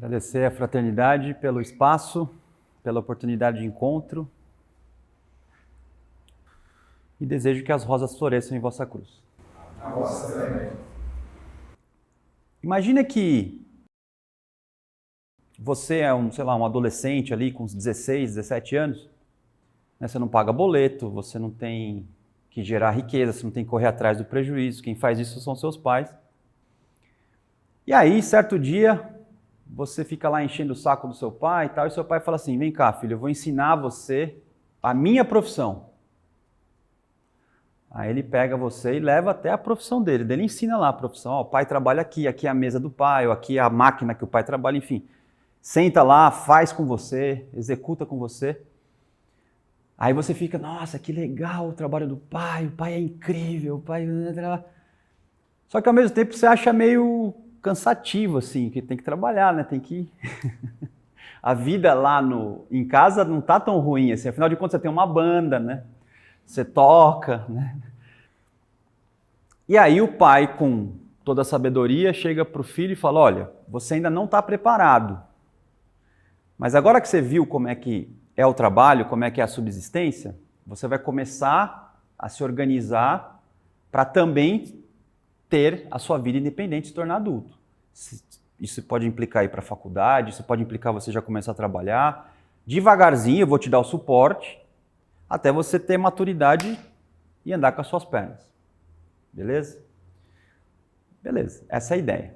Agradecer a fraternidade pelo espaço, pela oportunidade de encontro e desejo que as rosas floresçam em vossa cruz. A vossa também. Imagina que você é um adolescente ali com uns 16, 17 anos, né? Você não paga boleto, você não tem que gerar riqueza, você não tem que correr atrás do prejuízo, quem faz isso são seus pais. E aí, certo dia, você fica lá enchendo o saco do seu pai e tal, e seu pai fala assim: vem cá, filho, eu vou ensinar você a minha profissão. Aí ele pega você e leva até a profissão dele. Daí ele ensina lá a profissão. Ó, o pai trabalha aqui, aqui é a mesa do pai, ou aqui é a máquina que o pai trabalha, enfim. Senta lá, faz com você, executa com você. Aí você fica, nossa, que legal o trabalho do pai, o pai é incrível, o pai... Só que ao mesmo tempo você acha meio cansativo, assim, que tem que trabalhar, né? Tem que... A vida lá em casa não tá tão ruim, assim. Afinal de contas você tem uma banda, né? Você toca, né? E aí o pai, com toda a sabedoria, chega para o filho e fala: olha, você ainda não está preparado, mas agora que você viu como é que é o trabalho, como é que é a subsistência, você vai começar a se organizar para também ter a sua vida independente e se tornar adulto. Isso pode implicar ir para a faculdade, isso pode implicar você já começar a trabalhar. Devagarzinho eu vou te dar o suporte, até você ter maturidade e andar com as suas pernas. Beleza? Beleza, essa é a ideia.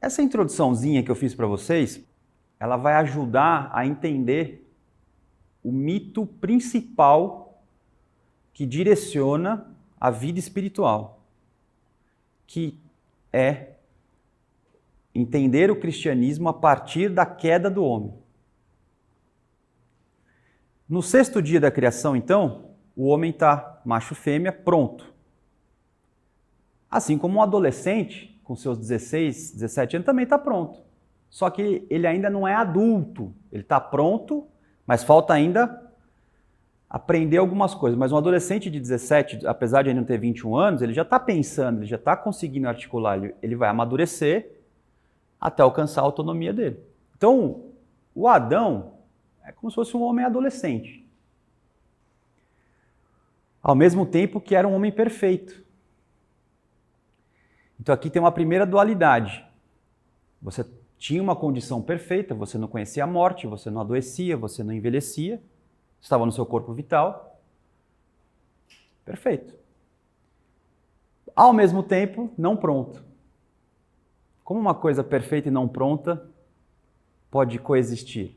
Essa introduçãozinha que eu fiz para vocês, ela vai ajudar a entender o mito principal que direciona a vida espiritual, que é entender o cristianismo a partir da queda do homem. No sexto dia da criação, então, o homem está macho e fêmea, pronto. Assim como um adolescente, com seus 16, 17 anos, também está pronto. Só que ele ainda não é adulto. Ele está pronto, mas falta ainda aprender algumas coisas. Mas um adolescente de 17, apesar de ainda não ter 21 anos, ele já está pensando, ele já está conseguindo articular, ele vai amadurecer até alcançar a autonomia dele. Então, o Adão é como se fosse um homem adolescente. Ao mesmo tempo que era um homem perfeito. Então aqui tem uma primeira dualidade. Você tinha uma condição perfeita, você não conhecia a morte, você não adoecia, você não envelhecia, estava no seu corpo vital. Perfeito. Ao mesmo tempo, não pronto. Como uma coisa perfeita e não pronta pode coexistir?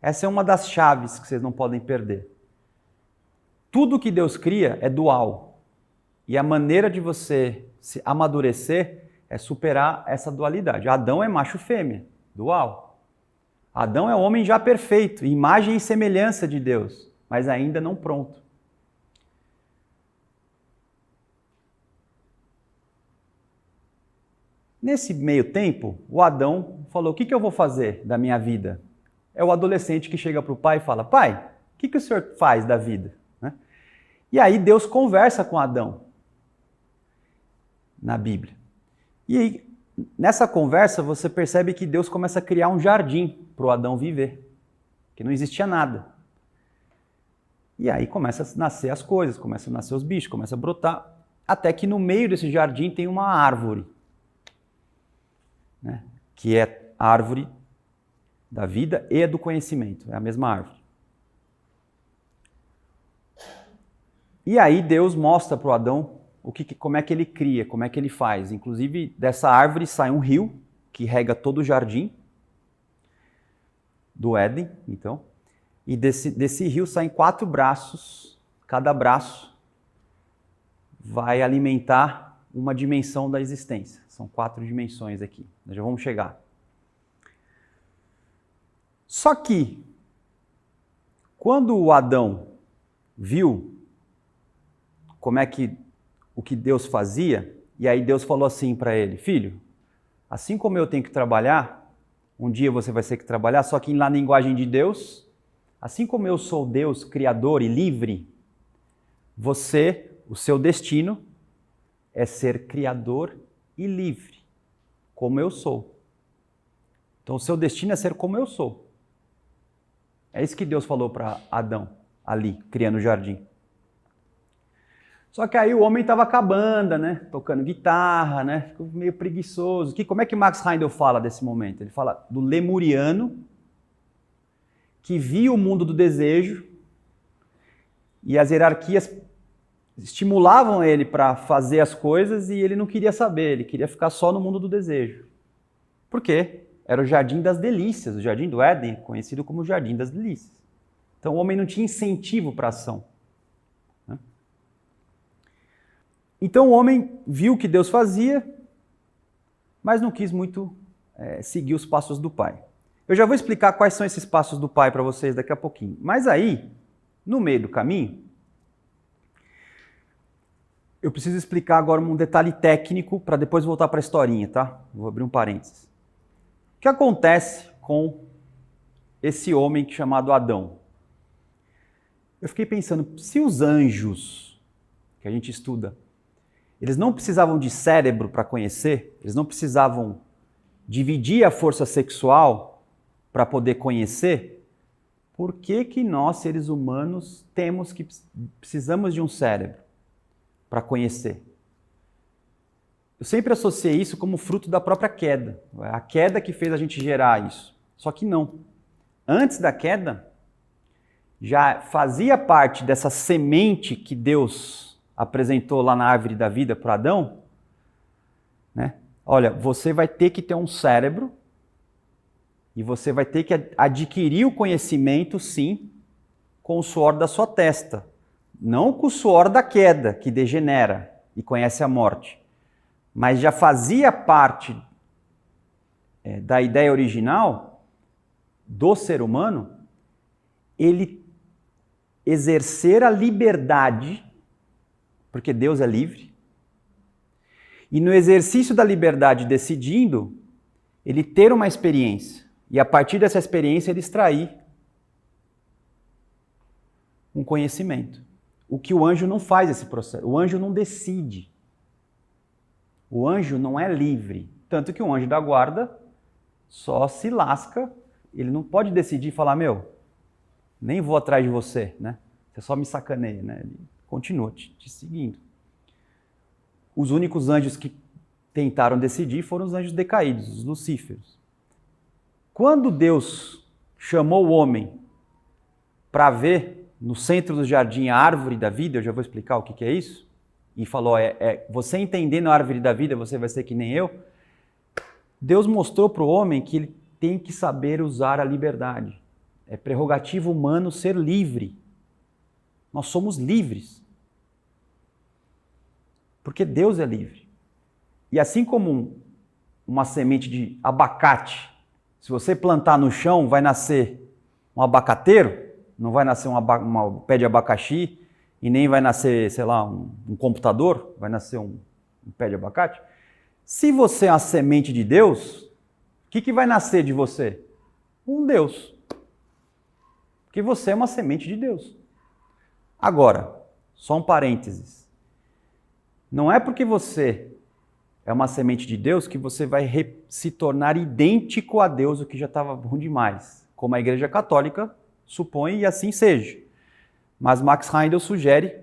Essa é uma das chaves que vocês não podem perder. Tudo que Deus cria é dual. E a maneira de você se amadurecer é superar essa dualidade. Adão é macho e fêmea, dual. Adão é homem já perfeito, imagem e semelhança de Deus, mas ainda não pronto. Nesse meio tempo, o Adão falou: o que eu vou fazer da minha vida? É o adolescente que chega para o pai e fala: pai, o que o senhor faz da vida? E aí Deus conversa com Adão na Bíblia. E aí, nessa conversa você percebe que Deus começa a criar um jardim para o Adão viver, que não existia nada. E aí começa a nascer as coisas, começam a nascer os bichos, começa a brotar, até que no meio desse jardim tem uma árvore, né? Que é a árvore da vida e do conhecimento, é a mesma árvore. E aí Deus mostra para o Adão como é que ele cria, como é que ele faz. Inclusive, dessa árvore sai um rio que rega todo o jardim do Éden, então. E desse rio saem 4 braços. Cada braço vai alimentar uma dimensão da existência. São 4 dimensões aqui. Nós já vamos chegar. Só que, quando o Adão viu como é que o que Deus fazia, e aí Deus falou assim para ele: filho, assim como eu tenho que trabalhar, um dia você vai ter que trabalhar, só que na linguagem de Deus, assim como eu sou Deus, criador e livre, o seu destino é ser criador e livre, como eu sou. Então o seu destino é ser como eu sou. É isso que Deus falou para Adão, ali, criando o jardim. Só que aí o homem estava com a banda, né? Tocando guitarra, né? Ficou meio preguiçoso. Como é que Max Heindel fala desse momento? Ele fala do lemuriano que via o mundo do desejo e as hierarquias estimulavam ele para fazer as coisas e ele não queria saber, ele queria ficar só no mundo do desejo. Por quê? Era o jardim das delícias, o jardim do Éden, conhecido como o jardim das delícias. Então o homem não tinha incentivo para ação. Então o homem viu o que Deus fazia, mas não quis muito seguir os passos do pai. Eu já vou explicar quais são esses passos do pai para vocês daqui a pouquinho. Mas aí, no meio do caminho, eu preciso explicar agora um detalhe técnico para depois voltar para a historinha, tá? Vou abrir um parênteses. O que acontece com esse homem chamado Adão? Eu fiquei pensando, se os anjos que a gente estuda, eles não precisavam de cérebro para conhecer, eles não precisavam dividir a força sexual para poder conhecer, por que nós, seres humanos, precisamos de um cérebro para conhecer? Eu sempre associei isso como fruto da própria queda. A queda que fez a gente gerar isso. Só que não. Antes da queda, já fazia parte dessa semente que Deus apresentou lá na árvore da vida para Adão, né? Olha, você vai ter que ter um cérebro e você vai ter que adquirir o conhecimento, sim, com o suor da sua testa. Não com o suor da queda, que degenera e conhece a morte. Mas já fazia parte da ideia original do ser humano ele exercer a liberdade, porque Deus é livre, e no exercício da liberdade decidindo, ele ter uma experiência, e a partir dessa experiência ele extrair um conhecimento. O que o anjo não faz esse processo, o anjo não decide. O anjo não é livre, tanto que o anjo da guarda só se lasca, ele não pode decidir e falar, nem vou atrás de você, né? Você só me sacaneia, né? Ele continua te seguindo. Os únicos anjos que tentaram decidir foram os anjos decaídos, os lucíferos. Quando Deus chamou o homem para ver no centro do jardim a árvore da vida, eu já vou explicar o que é isso, e falou, você entendendo a árvore da vida, você vai ser que nem eu. Deus mostrou para o homem que ele tem que saber usar a liberdade. É prerrogativo humano ser livre. Nós somos livres. Porque Deus é livre. E assim como uma semente de abacate, se você plantar no chão, vai nascer um abacateiro, não vai nascer um pé de abacaxi, e nem vai nascer, sei lá, um computador, vai nascer um pé de abacate. Se você é a semente de Deus, o que vai nascer de você? Um Deus. Porque você é uma semente de Deus. Agora, só um parênteses. Não é porque você é uma semente de Deus que você vai se tornar idêntico a Deus, o que já estava bom demais. Como a Igreja Católica supõe, e assim seja. Mas Max Heindel sugere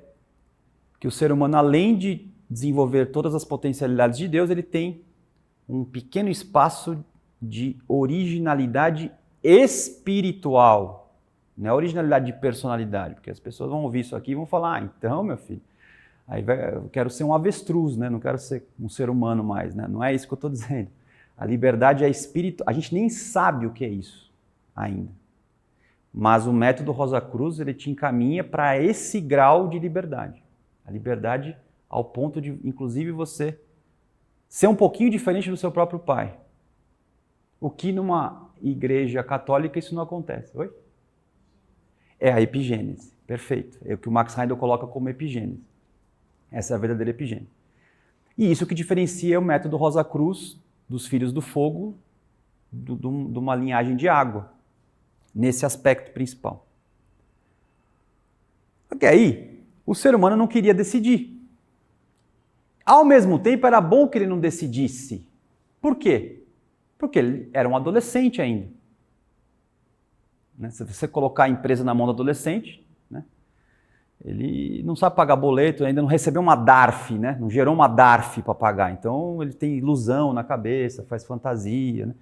que o ser humano, além de desenvolver todas as potencialidades de Deus, ele tem um pequeno espaço de originalidade espiritual. Não é originalidade de personalidade, porque as pessoas vão ouvir isso aqui e vão falar, então, meu filho, aí eu quero ser um avestruz, né? Não quero ser um ser humano mais, né? Não é isso que eu estou dizendo. A liberdade é espírito, a gente nem sabe o que é isso ainda. Mas o método Rosa Cruz, ele te encaminha para esse grau de liberdade. A liberdade ao ponto de, inclusive, você ser um pouquinho diferente do seu próprio pai. O que numa igreja católica isso não acontece. Oi? É a epigênese. Perfeito. É o que o Max Heindel coloca como epigênese. Essa é a verdadeira epigênese. E isso que diferencia o método Rosa Cruz dos filhos do fogo de uma linhagem de água. Nesse aspecto principal. Porque aí, o ser humano não queria decidir. Ao mesmo tempo, era bom que ele não decidisse. Por quê? Porque ele era um adolescente ainda. Né? Se você colocar a empresa na mão do adolescente, né? Ele não sabe pagar boleto, ainda não recebeu uma DARF, né? Não gerou uma DARF para pagar. Então ele tem ilusão na cabeça, faz fantasia. Né?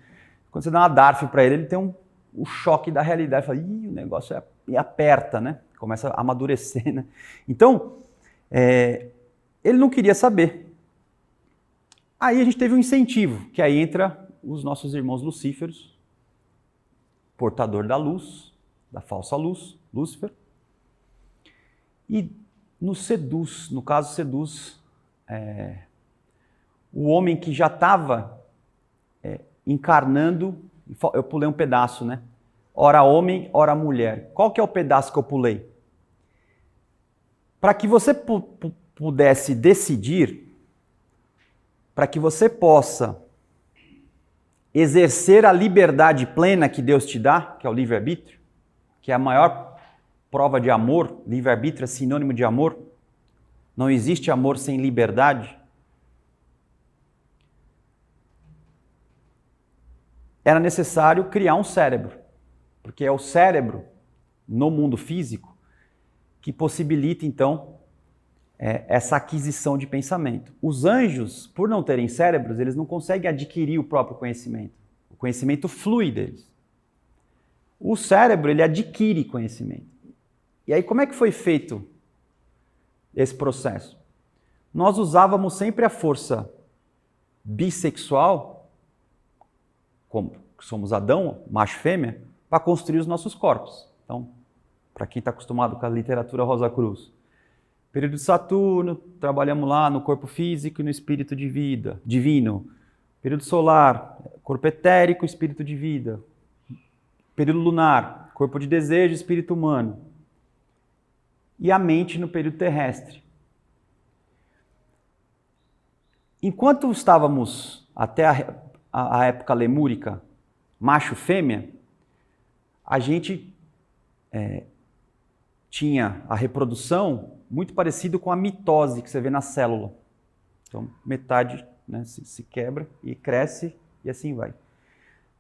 Quando você dá uma DARF para ele, ele tem o choque da realidade. Fala, ih, o negócio e aperta, né? Começa a amadurecer. Né? Então, ele não queria saber. Aí a gente teve um incentivo, que aí entra os nossos irmãos lucíferos, portador da luz, da falsa luz, Lúcifer, e nos seduz, no caso seduz o homem que já estava encarnando, eu pulei um pedaço, né? Ora homem, ora mulher. Qual que é o pedaço que eu pulei? Para que você pudesse decidir, para que você possa exercer a liberdade plena que Deus te dá, que é o livre-arbítrio, que é a maior prova de amor. Livre-arbítrio é sinônimo de amor. Não existe amor sem liberdade. Era necessário criar um cérebro, porque é o cérebro, no mundo físico, que possibilita, então, essa aquisição de pensamento. Os anjos, por não terem cérebros, eles não conseguem adquirir o próprio conhecimento. O conhecimento flui deles. O cérebro, ele adquire conhecimento. E aí, como é que foi feito esse processo? Nós usávamos sempre a força bissexual, como somos Adão, macho e fêmea, para construir os nossos corpos. Então, para quem está acostumado com a literatura Rosa Cruz, período de Saturno, trabalhamos lá no corpo físico e no espírito de vida, divino. Período solar, corpo etérico, espírito de vida. Período lunar, corpo de desejo, espírito humano. E a mente no período terrestre. Enquanto estávamos até a época lemúrica, macho e fêmea, a gente tinha a reprodução muito parecido com a mitose que você vê na célula. Então, metade, né, se quebra e cresce e assim vai.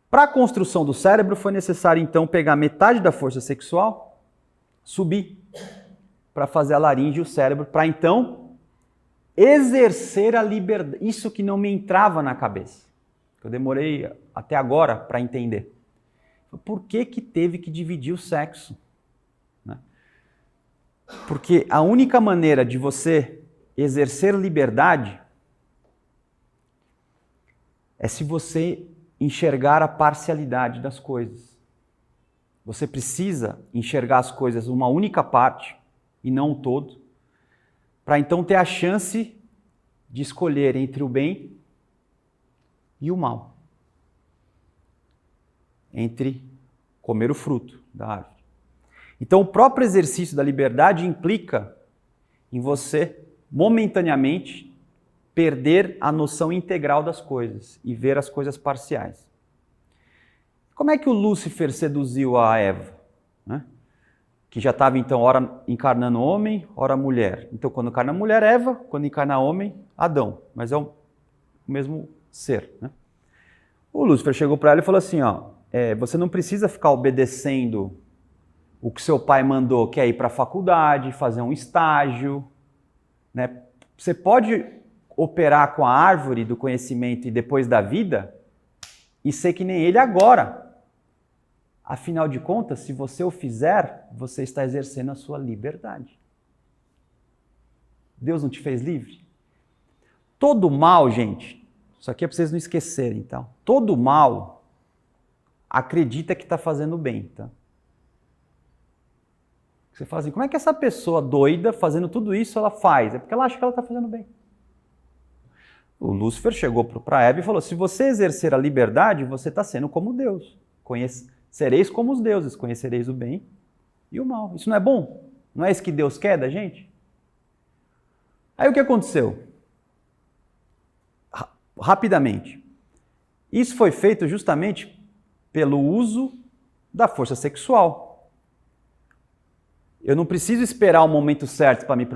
Para a construção do cérebro foi necessário, então, pegar metade da força sexual, subir para fazer a laringe e o cérebro, para então exercer a liberdade. Isso que não me entrava na cabeça. Eu demorei até agora para entender. Por que teve que dividir o sexo? Né? Porque a única maneira de você exercer liberdade é se você enxergar a parcialidade das coisas. Você precisa enxergar as coisas uma única parte e não o todo, para então ter a chance de escolher entre o bem e o mal. Entre comer o fruto da árvore. Então, o próprio exercício da liberdade implica em você, momentaneamente, perder a noção integral das coisas e ver as coisas parciais. Como é que o Lúcifer seduziu a Eva? Né? Que já estava, então, ora encarnando homem, ora mulher. Então, quando encarna mulher, Eva, quando encarna homem, Adão. Mas é o mesmo ser. Né? O Lúcifer chegou para ela e falou assim, você não precisa ficar obedecendo o que seu pai mandou, que é ir para a faculdade, fazer um estágio. Né? Você pode operar com a árvore do conhecimento e depois da vida e ser que nem ele agora. Afinal de contas, se você o fizer, você está exercendo a sua liberdade. Deus não te fez livre? Todo mal, gente, isso aqui é para vocês não esquecerem, então. Todo mal acredita que está fazendo bem, tá? Você fala assim, como é que essa pessoa doida, fazendo tudo isso, ela faz? É porque ela acha que ela está fazendo bem. O Lúcifer chegou para Eva e falou, se você exercer a liberdade, você está sendo como Deus. Sereis como os deuses, conhecereis o bem e o mal. Isso não é bom? Não é isso que Deus quer da gente? Aí o que aconteceu? Rapidamente. Isso foi feito justamente pelo uso da força sexual. Eu não preciso esperar o momento certo para me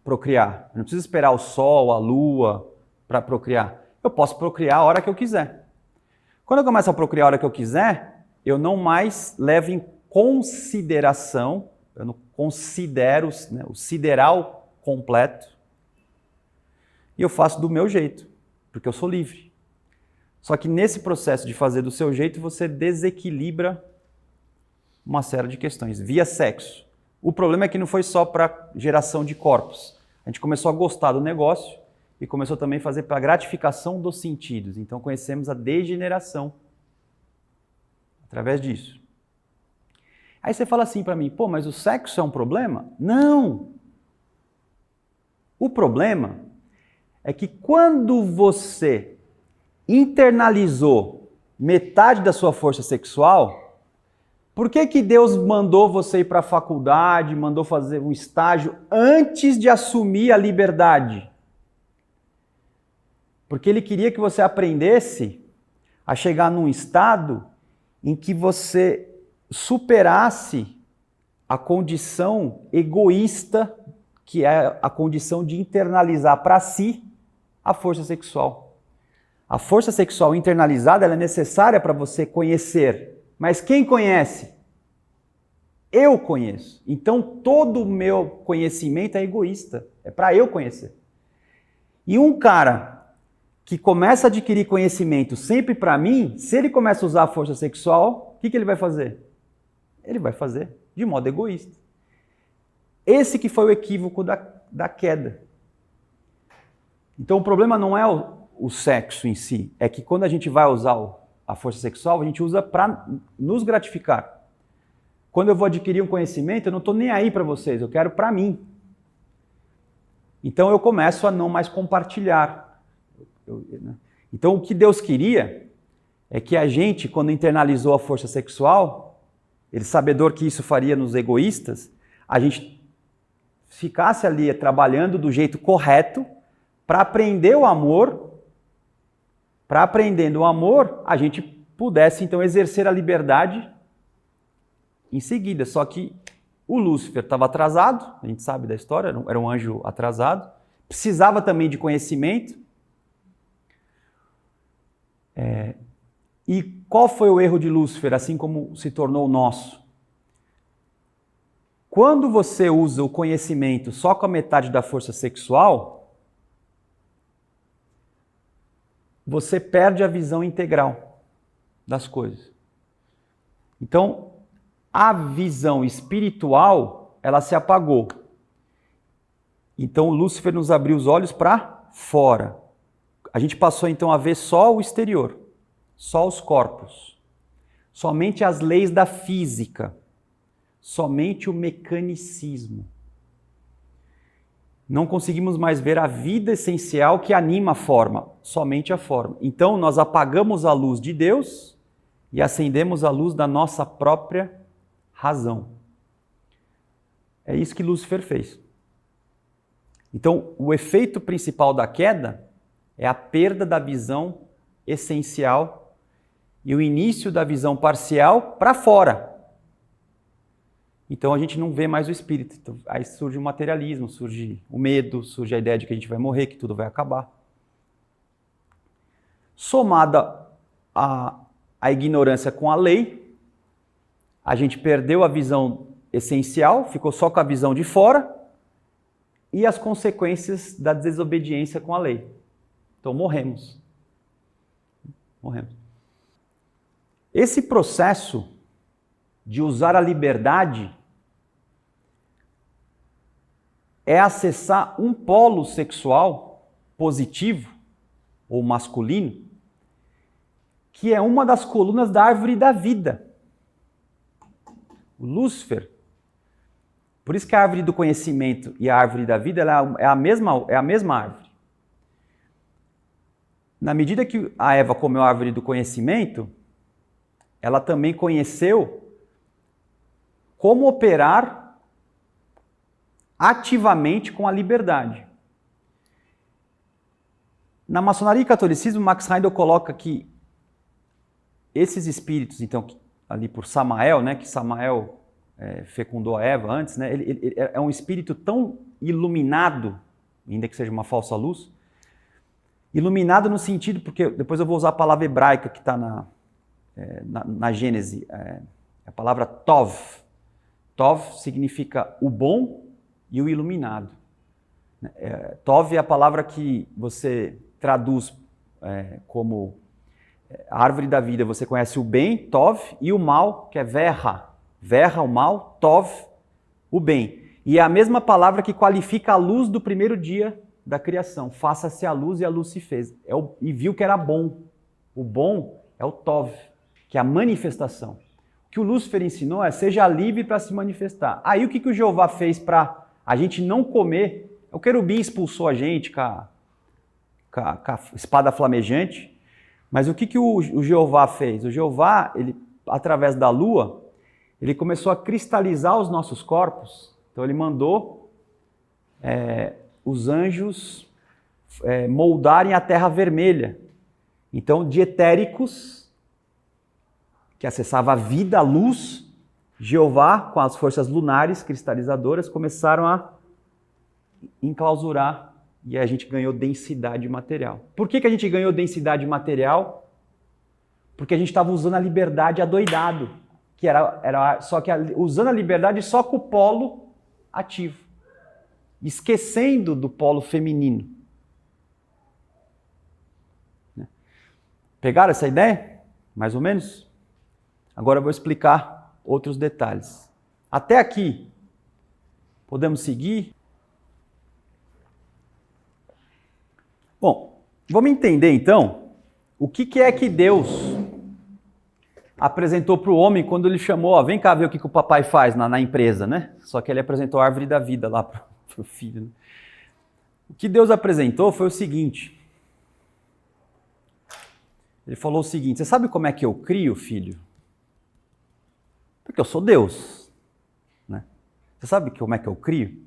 procriar. Eu não preciso esperar o sol, a lua para procriar. Eu posso procriar a hora que eu quiser. Quando eu começo a procriar a hora que eu quiser, eu não mais levo em consideração, eu não considero, né, o sideral completo, e eu faço do meu jeito, porque eu sou livre. Só que nesse processo de fazer do seu jeito, você desequilibra uma série de questões, via sexo. O problema é que não foi só para geração de corpos. A gente começou a gostar do negócio e começou também a fazer para gratificação dos sentidos. Então conhecemos a degeneração através disso. Aí você fala assim para mim, pô, mas o sexo é um problema? Não! O problema é que quando você internalizou metade da sua força sexual, por que Deus mandou você ir para a faculdade, mandou fazer um estágio antes de assumir a liberdade? Porque Ele queria que você aprendesse a chegar num estado em que você superasse a condição egoísta, que é a condição de internalizar para si a força sexual. A força sexual internalizada ela é necessária para você conhecer. Mas quem conhece? Eu conheço. Então todo o meu conhecimento é egoísta. É para eu conhecer. E um cara que começa a adquirir conhecimento sempre para mim, se ele começa a usar a força sexual, o que ele vai fazer? Ele vai fazer de modo egoísta. Esse que foi o equívoco da queda. Então o problema não é o sexo em si, é que quando a gente vai usar a força sexual, a gente usa para nos gratificar. Quando eu vou adquirir um conhecimento, eu não estou nem aí para vocês, eu quero para mim. Então eu começo a não mais compartilhar. Então o que Deus queria é que a gente, quando internalizou a força sexual, ele sabedor que isso faria nos egoístas, a gente ficasse ali trabalhando do jeito correto para aprender o amor, para aprendendo o amor, a gente pudesse então exercer a liberdade em seguida. Só que o Lúcifer estava atrasado, a gente sabe da história, era um anjo atrasado, precisava também de conhecimento. E qual foi o erro de Lúcifer, assim como se tornou o nosso? Quando você usa o conhecimento só com a metade da força sexual, você perde a visão integral das coisas. Então, a visão espiritual, ela se apagou. Então, Lúcifer nos abriu os olhos para fora. A gente passou então a ver só o exterior, só os corpos, somente as leis da física, somente o mecanicismo. Não conseguimos mais ver a vida essencial que anima a forma, somente a forma. Então nós apagamos a luz de Deus e acendemos a luz da nossa própria razão. É isso que Lúcifer fez. Então o efeito principal da queda é a perda da visão essencial e o início da visão parcial para fora. Então a gente não vê mais o espírito. Então, aí surge o materialismo, surge o medo, surge a ideia de que a gente vai morrer, que tudo vai acabar. Somada a ignorância com a lei, a gente perdeu a visão essencial, ficou só com a visão de fora e as consequências da desobediência com a lei. Então morremos. Morremos. Esse processo de usar a liberdade é acessar um polo sexual positivo ou masculino, que é uma das colunas da árvore da vida. O Lúcifer, por isso que a árvore do conhecimento e a árvore da vida ela é a mesma árvore. Na medida que a Eva comeu a árvore do conhecimento, ela também conheceu como operar ativamente com a liberdade. Na maçonaria e catolicismo, Max Heindel coloca que esses espíritos, então, ali por Samael, né, que Samael fecundou a Eva antes, né, ele é um espírito tão iluminado, ainda que seja uma falsa luz, iluminado no sentido, porque depois eu vou usar a palavra hebraica que está na Gênese, a palavra Tov. Tov significa o bom e o iluminado. Tov é a palavra que você traduz como a árvore da vida. Você conhece o bem, Tov, e o mal, que é Verra. Verra, o mal, Tov, o bem. E é a mesma palavra que qualifica a luz do primeiro dia da criação. Faça-se a luz e a luz se fez. E viu que era bom. O bom é o Tov, que é a manifestação. O que o Lúcifer ensinou é: seja livre para se manifestar. Aí o que o Jeová fez para a gente não comer? O querubim expulsou a gente com a espada flamejante. Mas o que o Jeová fez? O Jeová, ele, através da lua, ele começou a cristalizar os nossos corpos. Então ele mandou os anjos moldarem a terra vermelha. Então, de etéricos, que acessava a vida, a luz, Jeová, com as forças lunares cristalizadoras, começaram a enclausurar e a gente ganhou densidade material. Por que a gente ganhou densidade material? Porque a gente estava usando a liberdade adoidado, que só que usando a liberdade só com o polo ativo, esquecendo do polo feminino. Pegaram essa ideia? Mais ou menos? Agora eu vou explicar outros detalhes. Até aqui, podemos seguir? Bom, vamos entender então o que é que Deus apresentou para o homem quando ele chamou, vem cá ver o que o papai faz na empresa, né? Só que ele apresentou a árvore da vida lá para o filho. Né? O que Deus apresentou foi o seguinte. Ele falou o seguinte: você sabe como é que eu crio, filho? Porque eu sou Deus. Né? Você sabe como é que eu crio?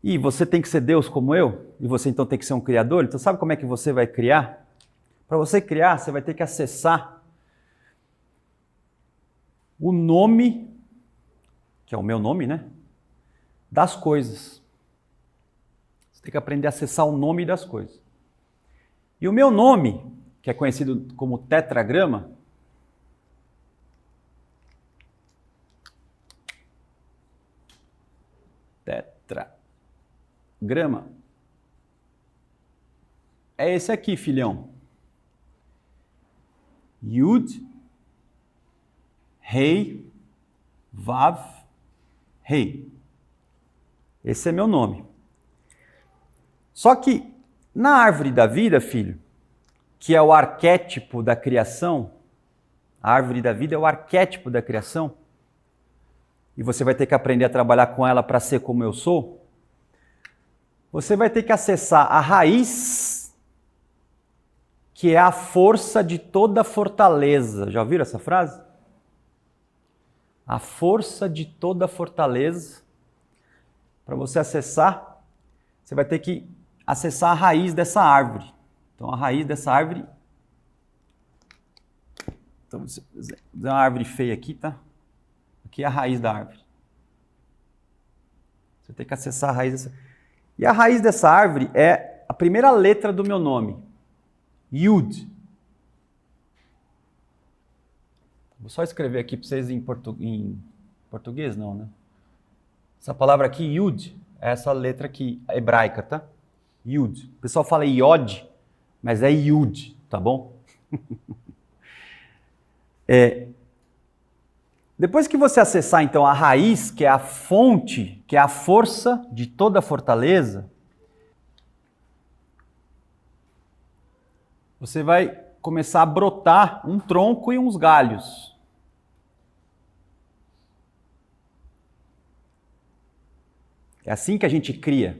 E você tem que ser Deus como eu? E você então tem que ser um criador? Então sabe como é que você vai criar? Para você criar, você vai ter que acessar o nome, que é o meu nome, né? Das coisas. Você tem que aprender a acessar o nome das coisas. E o meu nome, que é conhecido como tetragrama, é esse aqui, filhão. Yud, Rei, Vav, Rei. Esse é meu nome. Só que na árvore da vida, filho, que é o arquétipo da criação, a árvore da vida é o arquétipo da criação, e você vai ter que aprender a trabalhar com ela para ser como eu sou, você vai ter que acessar a raiz, que é a força de toda fortaleza. Já ouviram essa frase? A força de toda fortaleza. Para você acessar, você vai ter que acessar a raiz dessa árvore. Então, a raiz dessa árvore... Então, vou fazer uma árvore feia aqui, tá? Aqui é a raiz da árvore. Você tem que acessar a raiz dessa... E a raiz dessa árvore é a primeira letra do meu nome. Yud. Vou só escrever aqui para vocês em português, não, né? Essa palavra aqui, Yud, é essa letra aqui, hebraica, tá? Yud. O pessoal fala Yod, mas é Yud, tá bom? Depois que você acessar, então, a raiz, que é a fonte, que é a força de toda a fortaleza, você vai começar a brotar um tronco e uns galhos. É assim que a gente cria.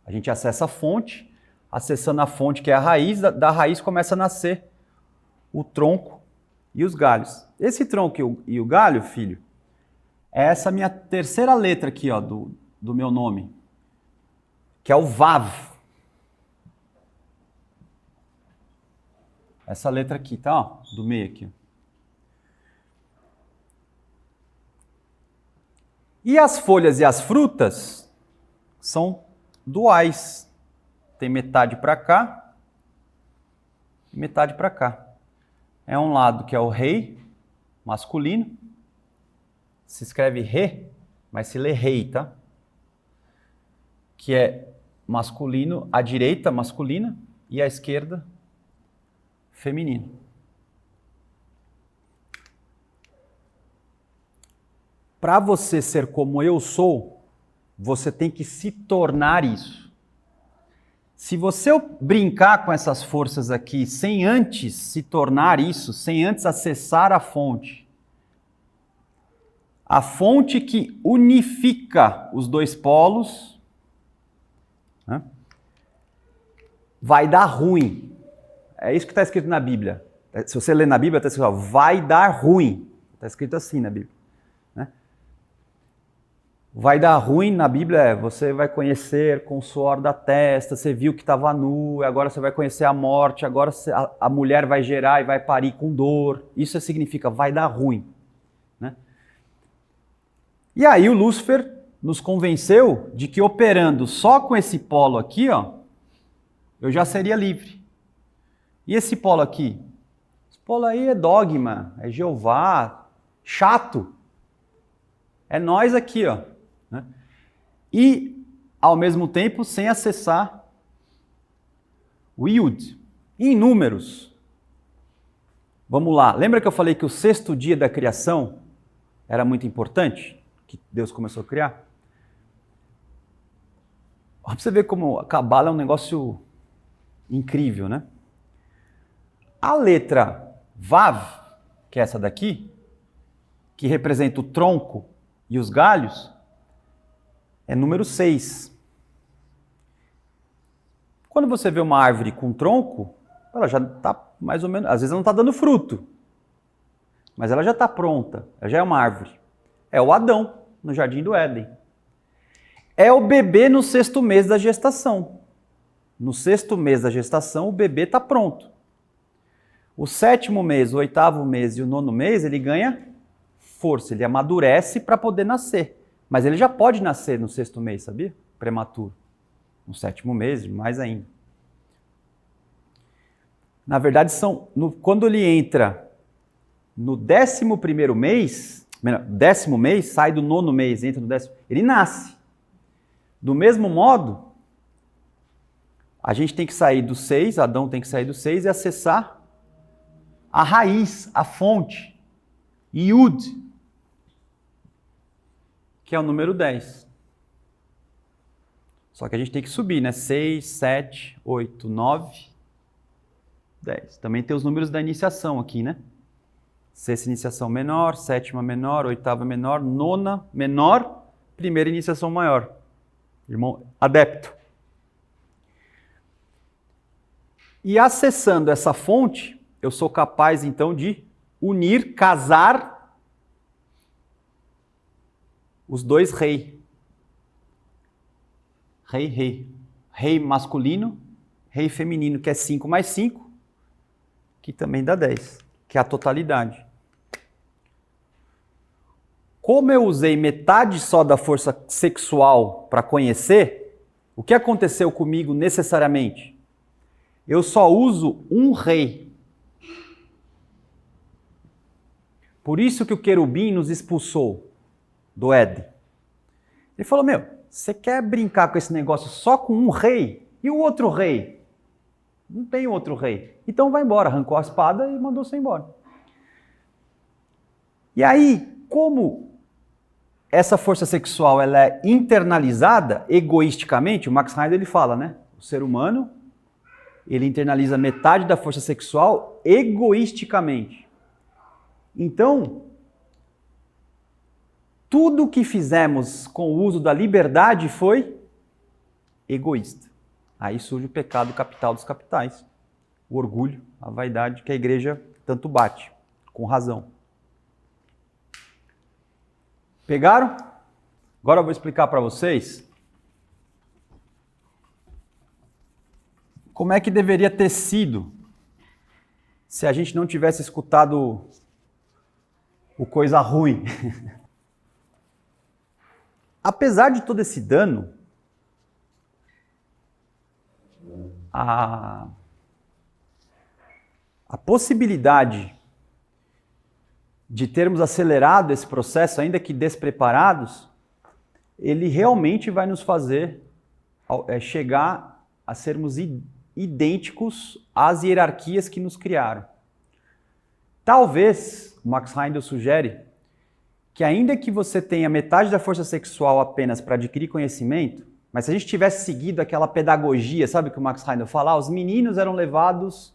A gente acessa a fonte, acessando a fonte, que é a raiz, da raiz começa a nascer o tronco e os galhos. Esse tronco e o galho, filho, é essa minha terceira letra aqui, ó, do meu nome, que é o Vav. Essa letra aqui, tá? Ó, do meio aqui. E as folhas e as frutas são duais. Tem metade para cá e metade para cá. É um lado que é o rei masculino. Se escreve re, mas se lê rei, tá? Que é masculino, a direita masculina e a esquerda feminino. Para você ser como eu sou, você tem que se tornar isso. Se você brincar com essas forças aqui sem antes se tornar isso, sem antes acessar a fonte que unifica os dois polos, né, vai dar ruim. É isso que está escrito na Bíblia. Se você ler na Bíblia, está escrito, vai dar ruim. Está escrito assim na Bíblia. Né? Vai dar ruim na Bíblia, você vai conhecer com o suor da testa, você viu que estava nu, agora você vai conhecer a morte, agora a mulher vai gerar e vai parir com dor. Isso significa vai dar ruim. Né? E aí o Lúcifer nos convenceu de que operando só com esse polo aqui, ó, eu já seria livre. E esse polo aqui? Esse polo aí é dogma, é Jeová, chato. É nós aqui, ó. Né? E, ao mesmo tempo, sem acessar o Yud. Em números, vamos lá. Lembra que eu falei que o 6º dia da criação era muito importante? Que Deus começou a criar? Pra você ver como a Cabala é um negócio incrível, né? A letra Vav, que é essa daqui, que representa o tronco e os galhos, é número 6. Quando você vê uma árvore com tronco, ela já está mais ou menos, às vezes ela não está dando fruto, mas ela já está pronta, ela já é uma árvore. É o Adão, no Jardim do Éden. É o bebê no 6º mês da gestação. No 6º mês da gestação, o bebê está pronto. O 7º mês, o 8º mês e o 9º mês, ele ganha força, ele amadurece para poder nascer. Mas ele já pode nascer no 6º mês, sabia? Prematuro. No 7º mês, mais ainda. Na verdade, quando ele entra no 11º mês, 10º mês, sai do 9º mês, entra no 10º, ele nasce. Do mesmo modo, a gente tem que sair do 6, Adão tem que sair do 6 e acessar a raiz, a fonte, Yud, que é o número 10. Só que a gente tem que subir, né? 6, 7, 8, 9, 10. Também tem os números da iniciação aqui, né? 6ª iniciação menor, 7ª menor, 8ª menor, 9ª menor, 1ª iniciação maior. Irmão adepto. E acessando essa fonte, eu sou capaz, então, de unir, casar os dois reis. Rei. Rei masculino, rei feminino, que é 5 mais 5, que também dá 10, que é a totalidade. Como eu usei metade só da força sexual para conhecer, o que aconteceu comigo necessariamente? Eu só uso um rei. Por isso que o querubim nos expulsou do Éden. Ele falou, você quer brincar com esse negócio só com um rei? E o outro rei? Não tem outro rei. Então vai embora, arrancou a espada e mandou você embora. E aí, como essa força sexual ela é internalizada egoisticamente, o Max Heider ele fala, né? O ser humano, ele internaliza metade da força sexual egoisticamente. Então, tudo que fizemos com o uso da liberdade foi egoísta. Aí surge o pecado capital dos capitais, o orgulho, a vaidade que a igreja tanto bate, com razão. Pegaram? Agora eu vou explicar para vocês como é que deveria ter sido se a gente não tivesse escutado o coisa ruim. Apesar de todo esse dano, a possibilidade de termos acelerado esse processo, ainda que despreparados, ele realmente vai nos fazer chegar a sermos idênticos às hierarquias que nos criaram. Talvez, o Max Heindel sugere, que ainda que você tenha metade da força sexual apenas para adquirir conhecimento, mas se a gente tivesse seguido aquela pedagogia, sabe o que o Max Heindel fala? Os meninos eram levados,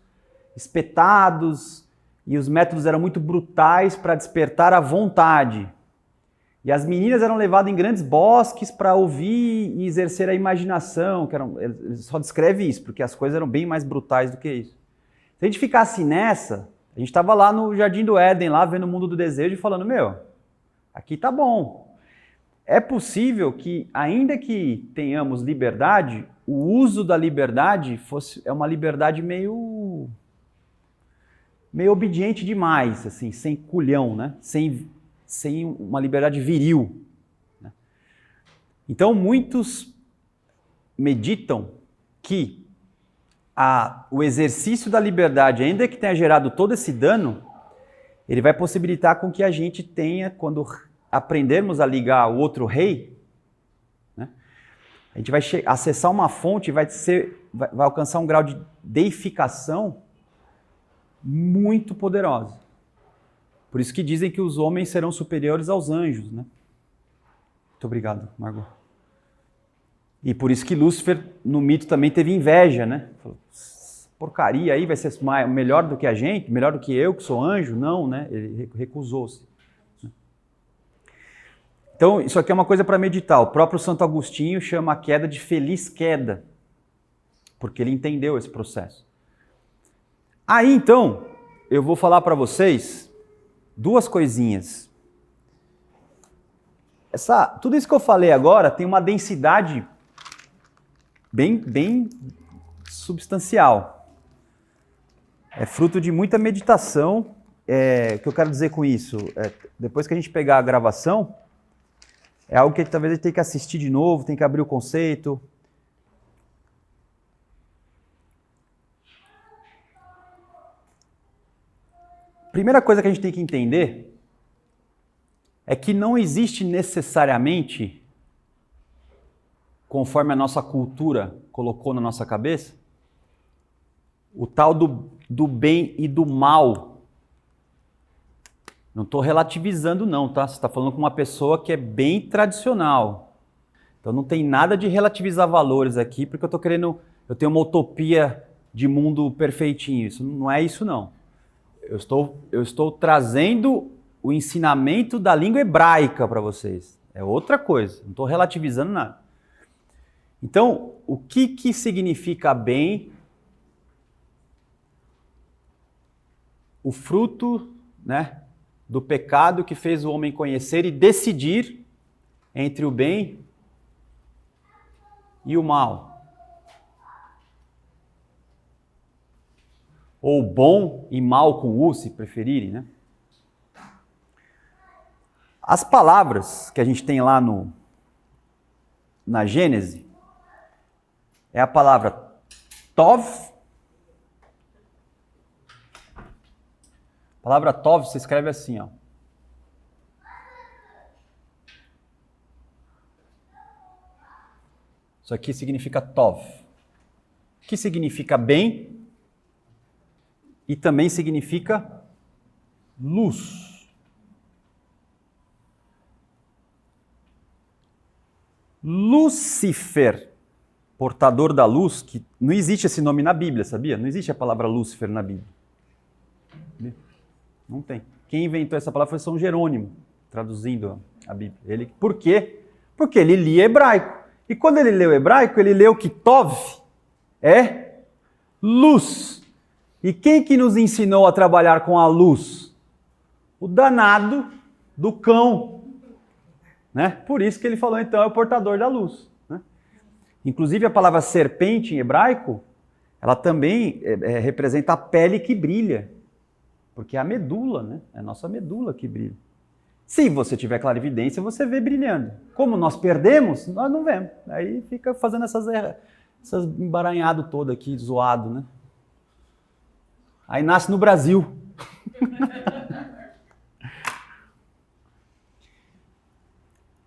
espetados, e os métodos eram muito brutais para despertar a vontade. E as meninas eram levadas em grandes bosques para ouvir e exercer a imaginação, ele só descreve isso, porque as coisas eram bem mais brutais do que isso. Se a gente ficasse nessa, a gente estava lá no Jardim do Éden, lá vendo o mundo do desejo e falando, aqui tá bom. É possível que, ainda que tenhamos liberdade, o uso da liberdade é uma liberdade meio obediente demais, assim, sem culhão, né? Sem uma liberdade viril. Né? Então, muitos meditam que o exercício da liberdade, ainda que tenha gerado todo esse dano, ele vai possibilitar com que a gente tenha, quando aprendermos a ligar o outro rei, né? A gente vai acessar uma fonte e vai alcançar um grau de deificação muito poderosa. Por isso que dizem que os homens serão superiores aos anjos, né? Muito obrigado, Margot. E por isso que Lúcifer, no mito, também teve inveja, né? Falou, porcaria aí vai ser melhor do que a gente, melhor do que eu, que sou anjo? Não, né? Ele recusou-se. Então, isso aqui é uma coisa para meditar. O próprio Santo Agostinho chama a queda de feliz queda, porque ele entendeu esse processo. Aí, então, eu vou falar para vocês duas coisinhas. Tudo isso que eu falei agora tem uma densidade bem substancial. É fruto de muita meditação. O que eu quero dizer com isso? Depois que a gente pegar a gravação, é algo que talvez a gente tenha que assistir de novo, tem que abrir o conceito. Primeira coisa que a gente tem que entender é que não existe necessariamente, conforme a nossa cultura colocou na nossa cabeça, o tal do bem e do mal. Não estou relativizando não, tá? Você está falando com uma pessoa que é bem tradicional. Então não tem nada de relativizar valores aqui, porque eu tenho uma utopia de mundo perfeitinho. Isso não é isso não. Eu estou trazendo o ensinamento da língua hebraica para vocês. É outra coisa, não estou relativizando nada. Então, o que significa bem? O fruto, né, do pecado que fez o homem conhecer e decidir entre o bem e o mal. Ou bom e mal com U, se preferirem, né? As palavras que a gente tem lá na Gênese é a palavra Tov. A palavra Tov se escreve assim, ó. Isso aqui significa Tov, que significa bem e também significa luz. Lúcifer, portador da luz, que não existe esse nome na Bíblia, sabia? Não existe a palavra Lúcifer na Bíblia. Não tem. Quem inventou essa palavra foi São Jerônimo, traduzindo a Bíblia. Por quê? Porque ele lia hebraico. E quando ele leu hebraico, ele leu que Tov é luz. E quem que nos ensinou a trabalhar com a luz? O danado do cão. Né? Por isso que ele falou, então, é o portador da luz. Né? Inclusive, a palavra serpente em hebraico, ela também representa a pele que brilha. Porque é a medula, né? É a nossa medula que brilha. Se você tiver clarividência, você vê brilhando. Como nós perdemos, nós não vemos. Aí fica fazendo essas embaranhado todo aqui, zoado, né? Aí nasce no Brasil.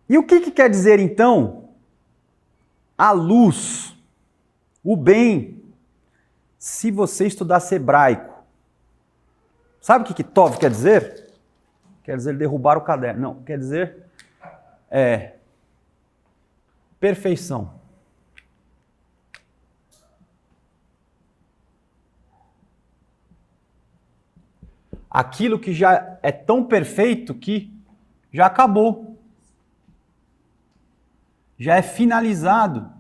E o que quer dizer, então, a luz, o bem, se você estudasse hebraico? Sabe o que Tov quer dizer? Quer dizer derrubar o caderno. Não, quer dizer perfeição. Aquilo que já é tão perfeito que já acabou. Já é finalizado.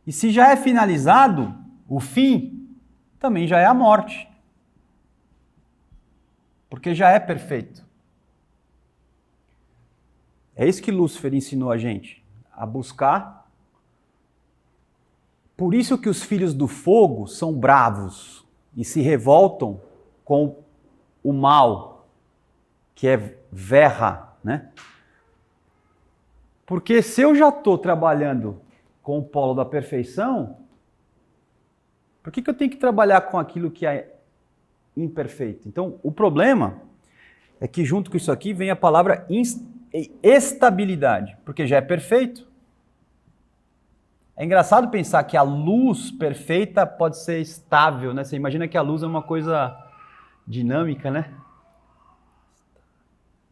E se já é finalizado, o fim também já é a morte. Porque já é perfeito. É isso que Lúcifer ensinou a gente, a buscar. Por isso que os filhos do fogo são bravos e se revoltam com o mal, que é verra, né? Porque se eu já estou trabalhando com o polo da perfeição, por que eu tenho que trabalhar com aquilo que é imperfeito? Então, o problema é que junto com isso aqui vem a palavra estabilidade, porque já é perfeito. É engraçado pensar que a luz perfeita pode ser estável, né? Você imagina que a luz é uma coisa dinâmica, né?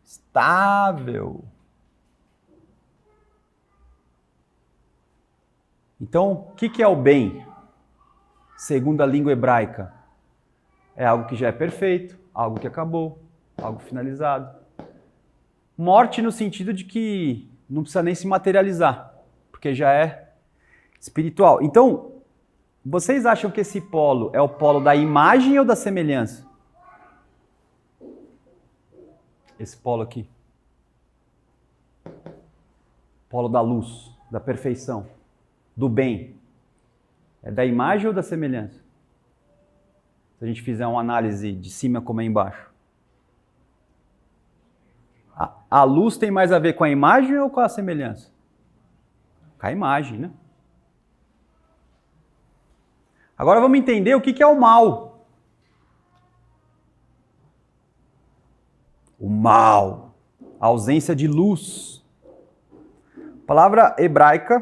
Estável. Então, o que é o bem, segundo a língua hebraica? É algo que já é perfeito, algo que acabou, algo finalizado. Morte no sentido de que não precisa nem se materializar, porque já é espiritual. Então, vocês acham que esse polo é o polo da imagem ou da semelhança? Esse polo aqui. Polo da luz, da perfeição, do bem. É da imagem ou da semelhança? Se a gente fizer uma análise de cima como é embaixo. A luz tem mais a ver com a imagem ou com a semelhança? Com a imagem, né? Agora vamos entender o que é o mal. O mal, a ausência de luz. A palavra hebraica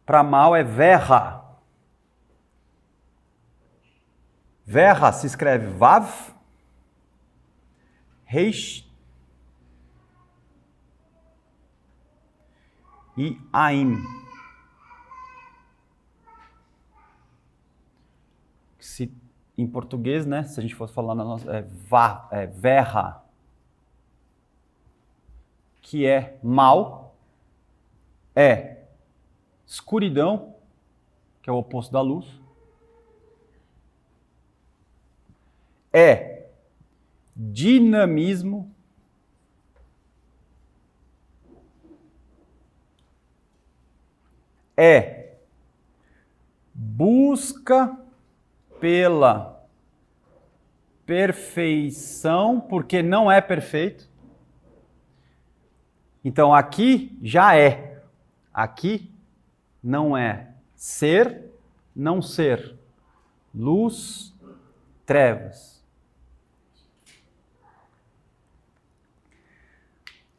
para mal é verra. Verra se escreve Vav, Reish e Aim. Se, em português, né, se a gente fosse falar na nossa, verra, que é mal, é escuridão, que é o oposto da luz, é dinamismo, é busca pela perfeição, porque não é perfeito. Então aqui já é. Aqui não é. Ser, não ser. Luz, trevas.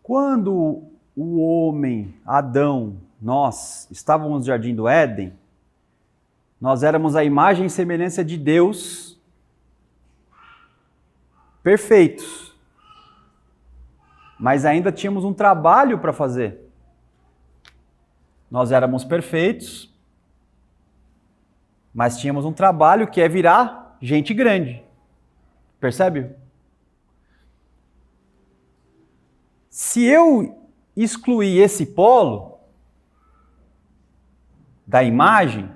Quando o homem, Adão, nós estávamos no Jardim do Éden, nós éramos a imagem e semelhança de Deus, perfeitos. Mas ainda tínhamos um trabalho para fazer. Nós éramos perfeitos, mas tínhamos um trabalho que é virar gente grande. Percebe? Se eu excluir esse polo da imagem,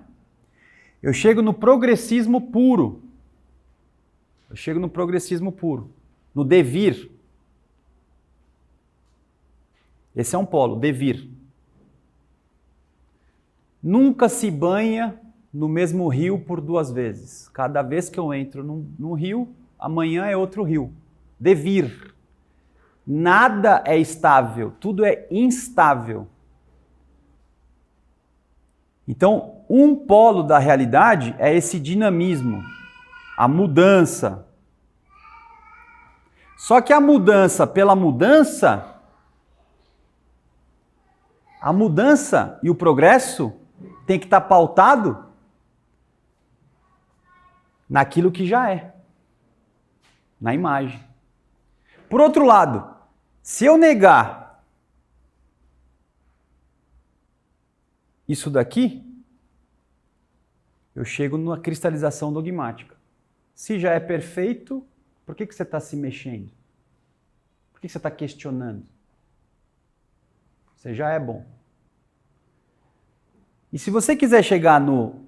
eu chego no progressismo puro. Eu chego no progressismo puro, no devir. Esse é um polo, devir. Nunca se banha no mesmo rio por duas vezes. Cada vez que eu entro num rio, amanhã é outro rio. Devir. Nada é estável, tudo é instável. Então, um polo da realidade é esse dinamismo, a mudança. Só que a mudança pela mudança, a mudança e o progresso tem que estar pautado naquilo que já é, na imagem. Por outro lado, se eu negar isso daqui, eu chego numa cristalização dogmática. Se já é perfeito, por que você está se mexendo? Por que você está questionando? Você já é bom. E se você quiser chegar no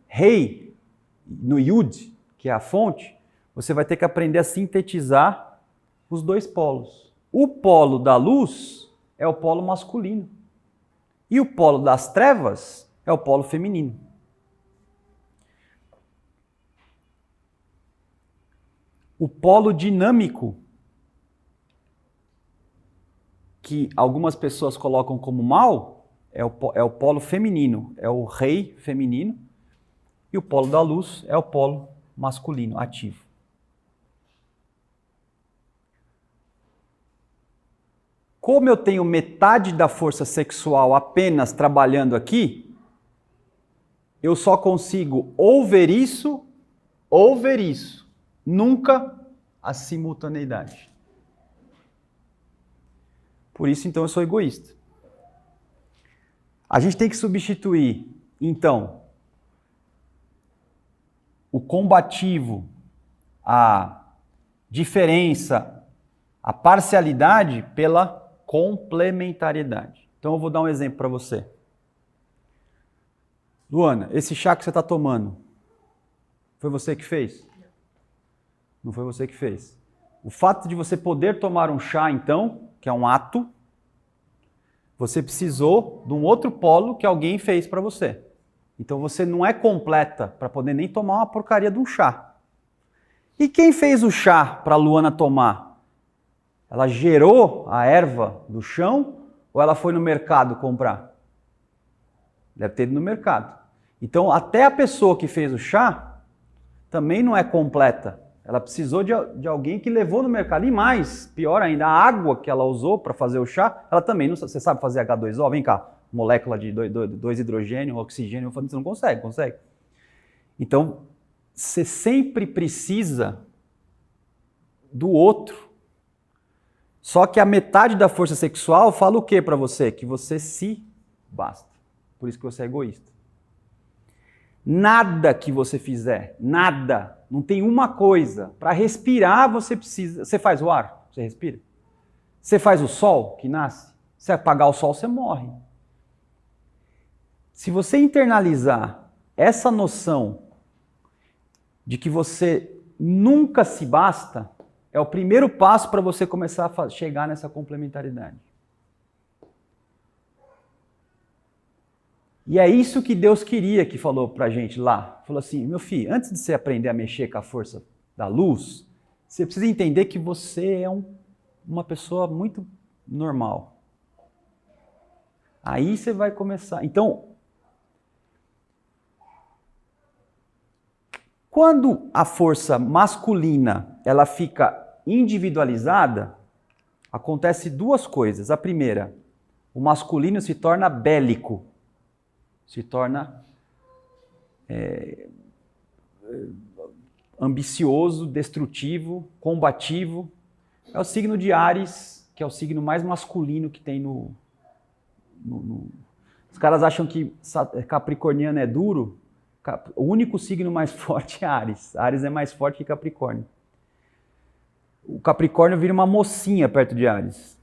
rei, no Yud, que é a fonte, você vai ter que aprender a sintetizar os dois polos. O polo da luz é o polo masculino. E o polo das trevas é o polo feminino. O polo dinâmico, que algumas pessoas colocam como mal, é o polo feminino, é o rei feminino, e o polo da luz é o polo masculino, ativo. Como eu tenho metade da força sexual apenas trabalhando aqui, eu só consigo ou ver isso, nunca a simultaneidade. Por isso, então, eu sou egoísta. A gente tem que substituir, então, o combativo, a diferença, a parcialidade pela complementariedade. Então, eu vou dar um exemplo para você. Luana, esse chá que você está tomando, foi você que fez? Não foi você que fez. O fato de você poder tomar um chá, então, que é um ato, você precisou de um outro polo que alguém fez para você. Então você não é completa para poder nem tomar uma porcaria de um chá. E quem fez o chá para a Luana tomar? Ela gerou a erva do chão ou ela foi no mercado comprar? Deve ter ido no mercado. Então até a pessoa que fez o chá também não é completa. Ela precisou de alguém que levou no mercado. E mais, pior ainda, a água que ela usou para fazer o chá, ela também não... Você sabe fazer H2O? Vem cá, molécula de 2 hidrogênio, oxigênio, você não consegue. Então, você sempre precisa do outro. Só que a metade da força sexual fala o quê para você? Que você se basta. Por isso que você é egoísta. Nada que você fizer, nada, não tem uma coisa. Para respirar você precisa... Você faz o ar? Você respira? Você faz o sol que nasce? Se apagar o sol, você morre. Se você internalizar essa noção de que você nunca se basta, é o primeiro passo para você começar a chegar nessa complementaridade. E é isso que Deus queria que falou pra gente lá. Falou assim, meu filho, antes de você aprender a mexer com a força da luz, você precisa entender que você é uma pessoa muito normal. Aí você vai começar. Então, quando a força masculina ela fica individualizada, acontece duas coisas. A primeira, o masculino se torna bélico. Se torna ambicioso, destrutivo, combativo. É o signo de Áries, que é o signo mais masculino que tem no... Os caras acham que capricorniano é duro. O único signo mais forte é Áries. Áries é mais forte que Capricórnio. O Capricórnio vira uma mocinha perto de Áries.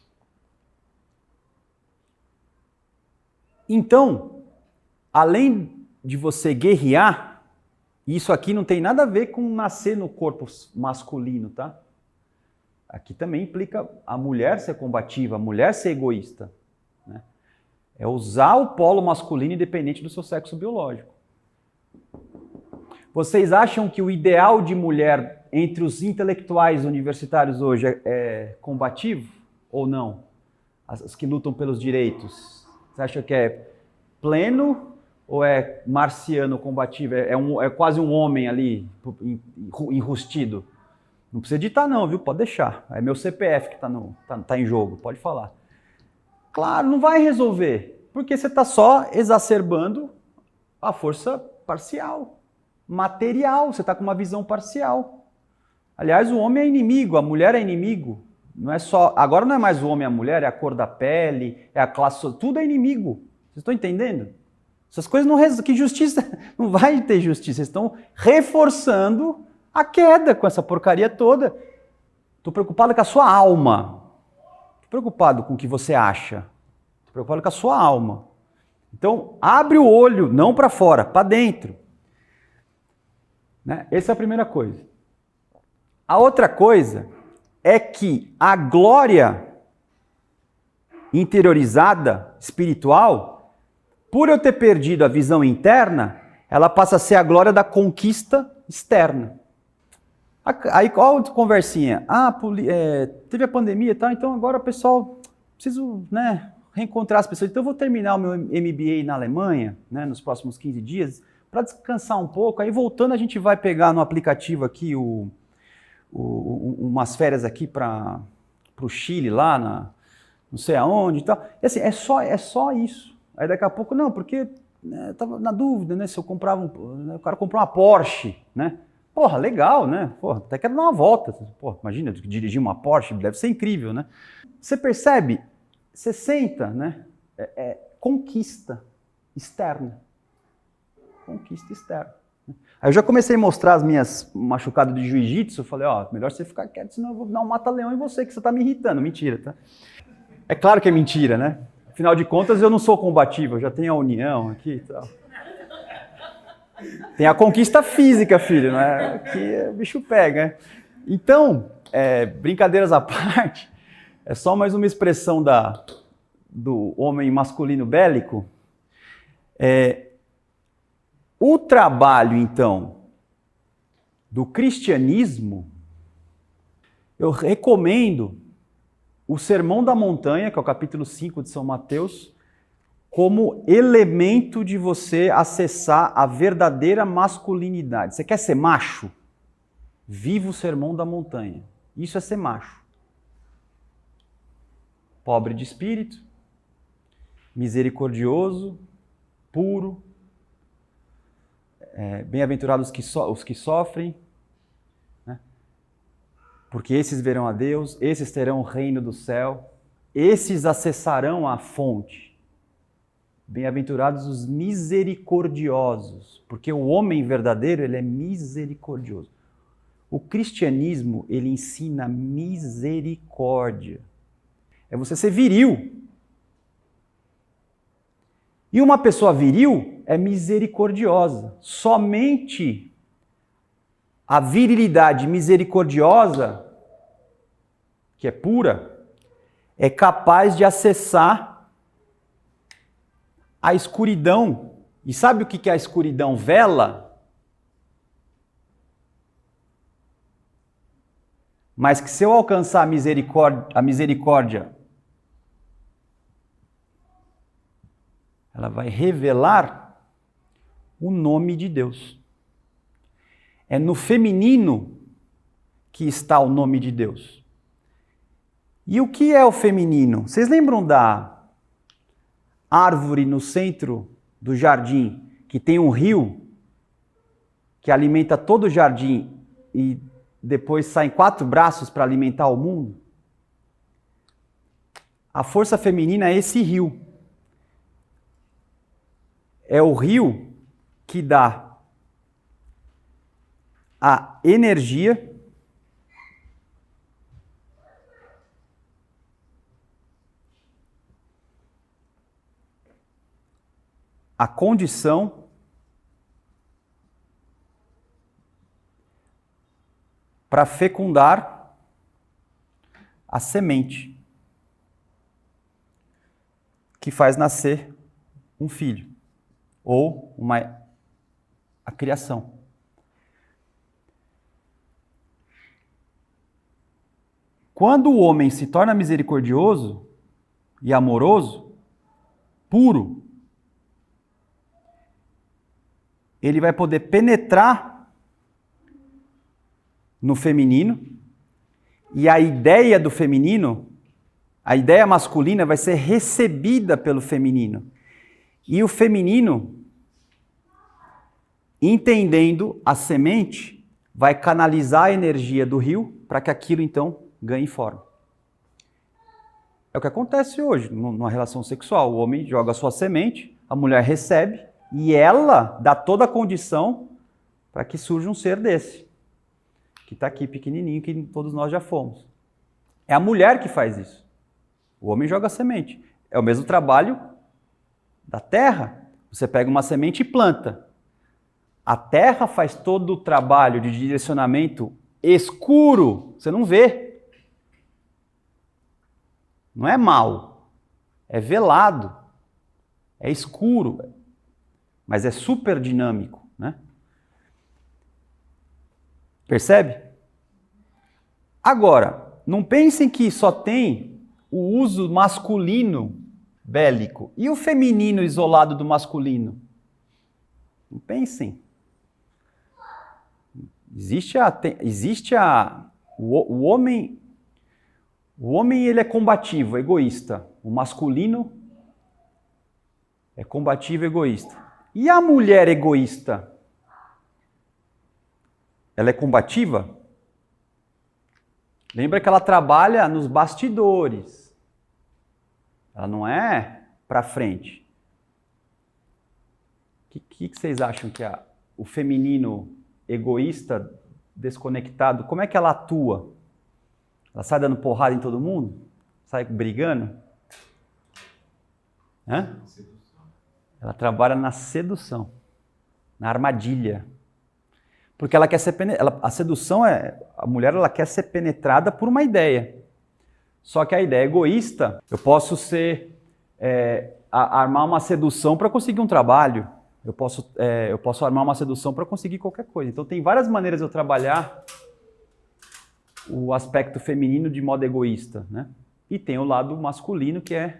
Então... Além de você guerrear, isso aqui não tem nada a ver com nascer no corpo masculino, tá? Aqui também implica a mulher ser combativa, a mulher ser egoísta, né? É usar o polo masculino independente do seu sexo biológico. Vocês acham que o ideal de mulher entre os intelectuais universitários hoje é combativo ou não? As que lutam pelos direitos. Você acha que é pleno ou é marciano combativo? É quase um homem ali, enrustido. Não precisa editar não, viu? Pode deixar. É meu CPF que tá em jogo, pode falar. Claro, não vai resolver, porque você está só exacerbando a força parcial, material, você está com uma visão parcial. Aliás, o homem é inimigo, a mulher é inimigo. Não é só, agora não é mais o homem e a mulher, é a cor da pele, é a classe, tudo é inimigo. Vocês estão entendendo? Essas coisas não resolvem, que justiça, não vai ter justiça, vocês estão reforçando a queda com essa porcaria toda. Estou preocupado com a sua alma. Estou preocupado com o que você acha. Estou preocupado com a sua alma. Então, abre o olho, não para fora, para dentro. Né? Essa é a primeira coisa. A outra coisa é que a glória interiorizada, espiritual, por eu ter perdido a visão interna, ela passa a ser a glória da conquista externa. Aí qual conversinha? Teve a pandemia e tal, então agora pessoal, preciso, né, reencontrar as pessoas. Então eu vou terminar o meu MBA na Alemanha, né, nos próximos 15 dias, para descansar um pouco. Aí voltando a gente vai pegar no aplicativo aqui umas férias aqui para o Chile, lá não sei aonde e tal. E assim, é só isso. Aí daqui a pouco, não, porque estava na dúvida, né, se eu comprava o cara comprou uma Porsche, né? Porra, legal, né? Porra, até quero dar uma volta. Porra, imagina, dirigir uma Porsche, deve ser incrível, né? Você percebe? Você senta, né? Conquista externa. Conquista externa. Aí eu já comecei a mostrar as minhas machucadas de jiu-jitsu. Eu falei, melhor você ficar quieto, senão eu vou dar um mata-leão em você, que você tá me irritando. Mentira, tá? É claro que é mentira, né? Afinal de contas, eu não sou combativo, eu já tenho a união aqui e tal. Tem a conquista física, filho, né? Que o bicho pega, né? Então, brincadeiras à parte, é só mais uma expressão do homem masculino bélico. O trabalho, então, do cristianismo, eu recomendo o Sermão da Montanha, que é o capítulo 5 de São Mateus, como elemento de você acessar a verdadeira masculinidade. Você quer ser macho? Viva o Sermão da Montanha. Isso é ser macho. Pobre de espírito, misericordioso, puro, bem-aventurados os que sofrem, né? Porque esses verão a Deus, esses terão o reino do céu, esses acessarão a fonte. Bem-aventurados os misericordiosos, porque o homem verdadeiro, ele é misericordioso. O cristianismo, ele ensina misericórdia. É você ser viril. E uma pessoa viril é misericordiosa. Somente a virilidade misericordiosa, que é pura, é capaz de acessar a escuridão. E sabe o que a escuridão vela? Mas que se eu alcançar a misericórdia, ela vai revelar o nome de Deus. É no feminino que está o nome de Deus. E o que é o feminino? Vocês lembram da árvore no centro do jardim, que tem um rio que alimenta todo o jardim e depois saem 4 braços para alimentar o mundo? A força feminina é esse rio. É o rio que dá a energia, a condição para fecundar a semente que faz nascer um filho ou a criação. Quando o homem se torna misericordioso e amoroso, puro, ele vai poder penetrar no feminino, E a ideia do feminino, a ideia masculina vai ser recebida pelo feminino. E o feminino, entendendo a semente, vai canalizar a energia do rio para que aquilo então ganhe forma. É o que acontece hoje numa relação sexual. O homem joga a sua semente, a mulher recebe e ela dá toda a condição para que surja um ser desse, que está aqui pequenininho, que todos nós já fomos. É a mulher que faz isso. O homem joga a semente. É o mesmo trabalho da terra. Você pega uma semente e planta. A terra faz todo o trabalho de direcionamento escuro. Você não vê. Não é mal. É velado. É escuro. Mas é super dinâmico, né? Percebe? Agora, não pensem que só tem o uso masculino bélico. E o feminino isolado do masculino? Não pensem. O homem ele é combativo, egoísta. O masculino é combativo, egoísta. E a mulher egoísta? Ela é combativa? Lembra que ela trabalha nos bastidores. Ela não é para frente. O que vocês acham que o feminino egoísta, desconectado, como é que ela atua? Ela sai dando porrada em todo mundo? Sai brigando? Hã? Ela trabalha na sedução, na armadilha. Porque ela quer ser a sedução a mulher ela quer ser penetrada por uma ideia. Só que a ideia é egoísta. Eu posso armar uma sedução para conseguir um trabalho. Eu posso armar uma sedução para conseguir qualquer coisa. Então tem várias maneiras de eu trabalhar o aspecto feminino de modo egoísta, né? E tem o lado masculino que é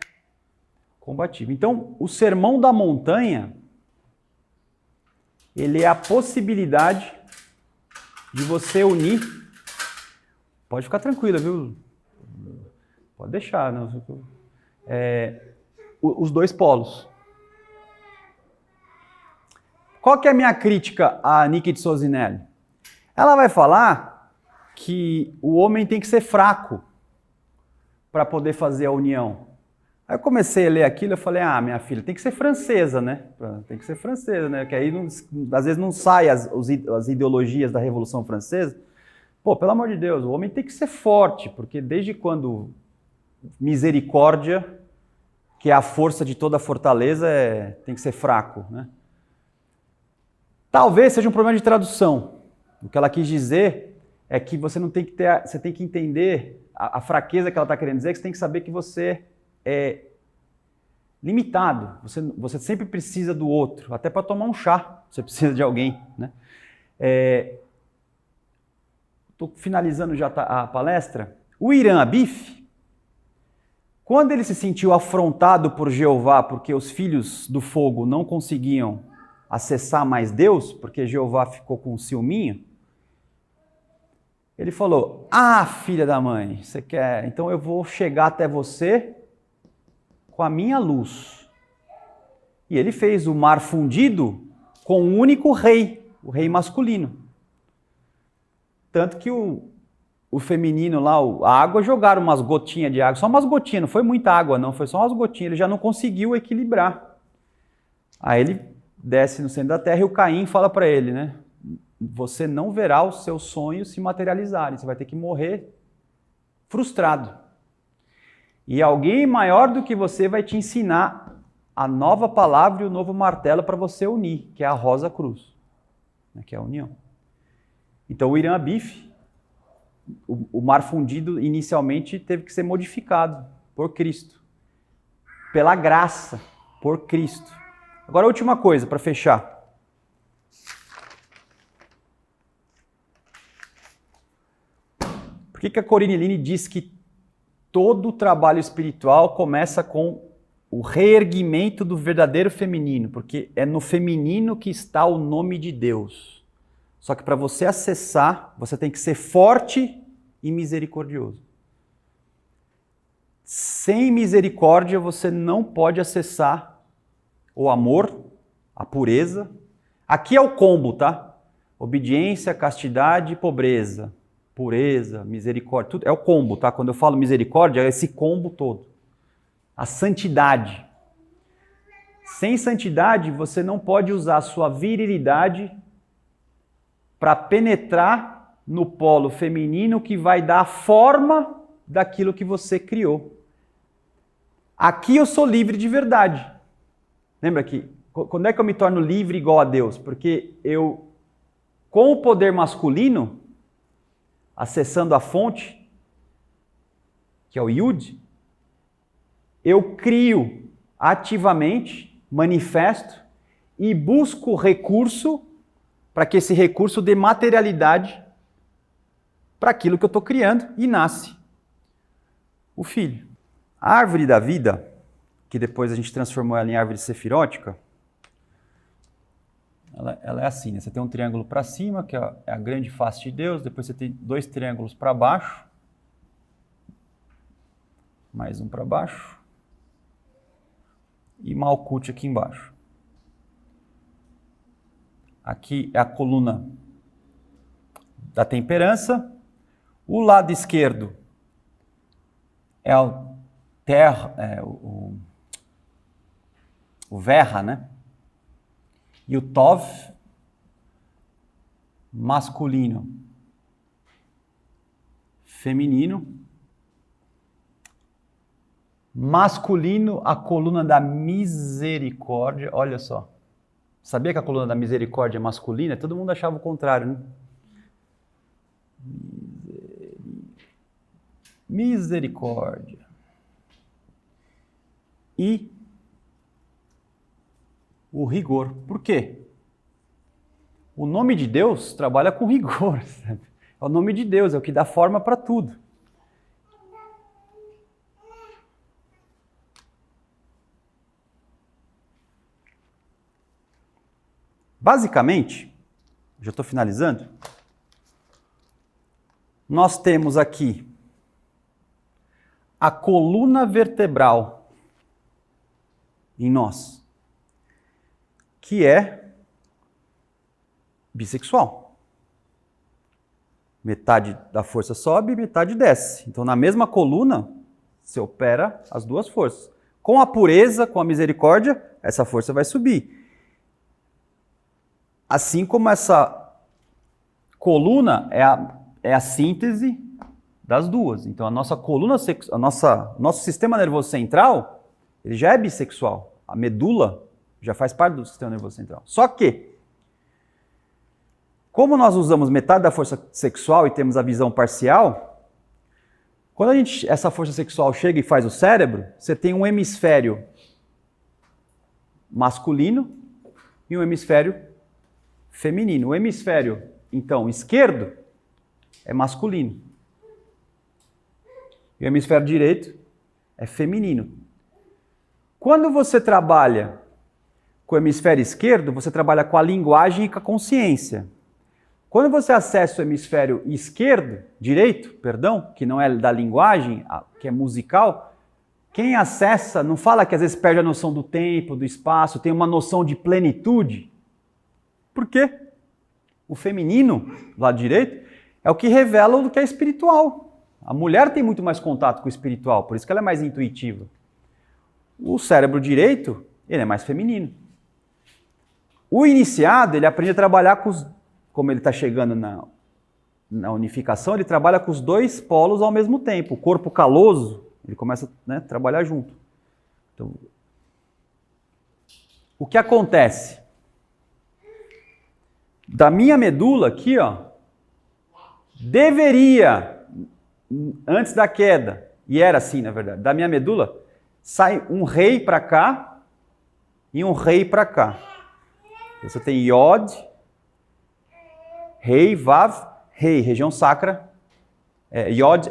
combativo. Então o sermão da montanha ele é a possibilidade de você unir. Pode ficar tranquila, viu? Pode deixar. Não, os dois polos. Qual que é a minha crítica a Niki de Sozinelli? Ela vai falar que o homem tem que ser fraco para poder fazer a união. Aí eu comecei a ler aquilo e falei, minha filha, tem que ser francesa, né? Tem que ser francesa, né? Que aí às vezes não sai as ideologias da Revolução Francesa. Pô, pelo amor de Deus, o homem tem que ser forte, porque desde quando misericórdia, que é a força de toda a fortaleza, tem que ser fraco, né? Talvez seja um problema de tradução. O que ela quis dizer é que você não tem que ter, você tem que entender a fraqueza que ela está querendo dizer, que você tem que saber que você é limitado, você sempre precisa do outro, até para tomar um chá, você precisa de alguém, né? Estou finalizando já a palestra. O Irã Abif, quando ele se sentiu afrontado por Jeová, porque os filhos do fogo não conseguiam acessar mais Deus, porque Jeová ficou com um ciúminho, ele falou, filha da mãe, você quer? Então eu vou chegar até você com a minha luz. E ele fez o mar fundido com um único rei, o rei masculino. Tanto que o feminino lá, a água, jogaram umas gotinhas de água, só umas gotinhas, não foi muita água não, foi só umas gotinhas, ele já não conseguiu equilibrar. Aí ele desce no centro da terra e o Caim fala para ele, né? Você não verá os seus sonhos se materializarem, você vai ter que morrer frustrado. E alguém maior do que você vai te ensinar a nova palavra e o novo martelo para você unir, que é a Rosa Cruz, né, que é a união. Então o Irã Abif, o mar fundido inicialmente teve que ser modificado por Cristo, pela graça, por Cristo. Agora a última coisa para fechar. Por que a Corinne Line diz que todo o trabalho espiritual começa com o reerguimento do verdadeiro feminino? Porque é no feminino que está o nome de Deus. Só que para você acessar, você tem que ser forte e misericordioso. Sem misericórdia você não pode acessar o amor, a pureza. Aqui é o combo, tá? Obediência, castidade e pobreza. Pureza, misericórdia, tudo é o combo, tá? Quando eu falo misericórdia, é esse combo todo. A santidade. Sem santidade, você não pode usar a sua virilidade para penetrar no polo feminino que vai dar a forma daquilo que você criou. Aqui eu sou livre de verdade. Lembra que quando é que eu me torno livre igual a Deus? Porque eu, com o poder masculino, acessando a fonte, que é o Yud, eu crio ativamente, manifesto e busco recurso para que esse recurso dê materialidade para aquilo que eu estou criando e nasce o filho. A árvore da vida, que depois a gente transformou ela em árvore sefirótica, ela é assim, né? Você tem um triângulo para cima, que é a grande face de Deus, depois você tem 2 triângulos para baixo, mais um para baixo, e Malkut aqui embaixo. Aqui é a coluna da temperança, o lado esquerdo é o Verra, né? E o Tov, masculino, feminino. Masculino, a coluna da misericórdia. Olha só. Sabia que a coluna da misericórdia é masculina? Todo mundo achava o contrário, né? Misericórdia. E o rigor. Por quê? O nome de Deus trabalha com rigor. Sabe? É o nome de Deus, é o que dá forma para tudo. Basicamente, já estou finalizando, nós temos aqui a coluna vertebral em nós, que é bissexual. Metade da força sobe, metade desce. Então, na mesma coluna, se opera as duas forças. Com a pureza, com a misericórdia, essa força vai subir. Assim como essa coluna é a síntese das duas. Então, a nossa coluna, nosso sistema nervoso central, ele já é bissexual. A medula já faz parte do sistema nervoso central. Só que, como nós usamos metade da força sexual e temos a visão parcial, quando essa força sexual chega e faz o cérebro, você tem um hemisfério masculino e um hemisfério feminino. O hemisfério, então, esquerdo é masculino. E o hemisfério direito é feminino. Quando você trabalha com o hemisfério esquerdo, você trabalha com a linguagem e com a consciência. Quando você acessa o hemisfério direito, que não é da linguagem, que é musical, quem acessa não fala que às vezes perde a noção do tempo, do espaço, tem uma noção de plenitude. Por quê? O feminino, do lado direito, é o que revela o que é espiritual. A mulher tem muito mais contato com o espiritual, por isso que ela é mais intuitiva. O cérebro direito, ele é mais feminino. O iniciado, ele aprende a trabalhar com como ele está chegando na unificação, ele trabalha com os 2 polos ao mesmo tempo. O corpo caloso, ele começa a trabalhar junto. Então, o que acontece? Da minha medula aqui, ó, deveria, antes da queda, e era assim na verdade, da minha medula, sai um rei para cá e um rei para cá. Você tem Yod, rei, Vav, rei, região sacra, Yod,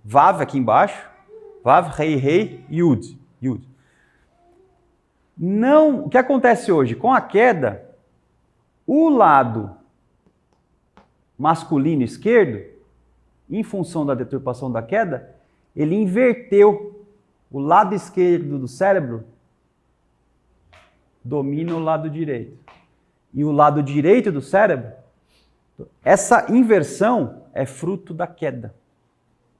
Vav aqui embaixo, Vav, rei, Yud. Não, o que acontece hoje? Com a queda, o lado masculino esquerdo em função da deturpação da queda, ele inverteu o lado esquerdo do cérebro, domina o lado direito. E o lado direito do cérebro, essa inversão é fruto da queda.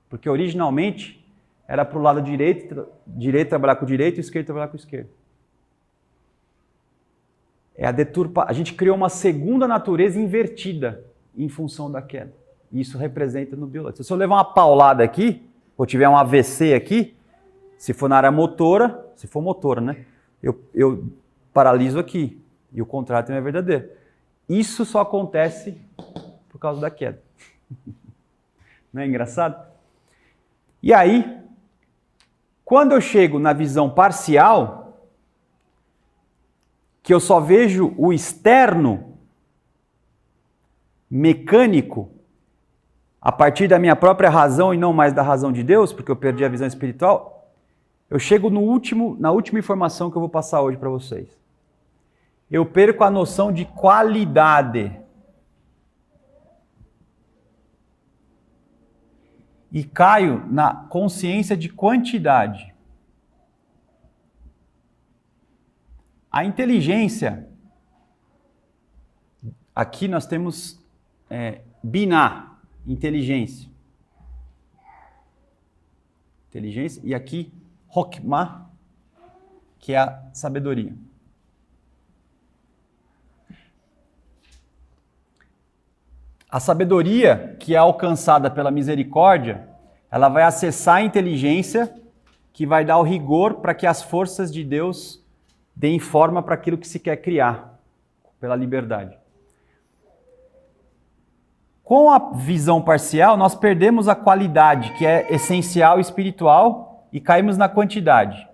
Porque originalmente era para o lado direito trabalhar com o direito e o esquerdo trabalhar com o esquerdo. A gente criou uma segunda natureza invertida em função da queda. Isso representa no biológico. Se eu levar uma paulada aqui, ou tiver um AVC aqui, se for na área motora, se for motora, né? Eu paraliso aqui. E o contrário também é verdadeiro. Isso só acontece por causa da queda. Não é engraçado? E aí, quando eu chego na visão parcial, que eu só vejo o externo mecânico a partir da minha própria razão e não mais da razão de Deus, porque eu perdi a visão espiritual, eu chego na última informação que eu vou passar hoje para vocês. Eu perco a noção de qualidade. E caio na consciência de quantidade. A inteligência, aqui nós temos Binah, inteligência. Inteligência, e aqui Hokmah, que é a sabedoria. A sabedoria que é alcançada pela misericórdia, ela vai acessar a inteligência que vai dar o rigor para que as forças de Deus deem forma para aquilo que se quer criar, pela liberdade. Com a visão parcial, nós perdemos a qualidade, que é essencial e espiritual, e caímos na quantidade.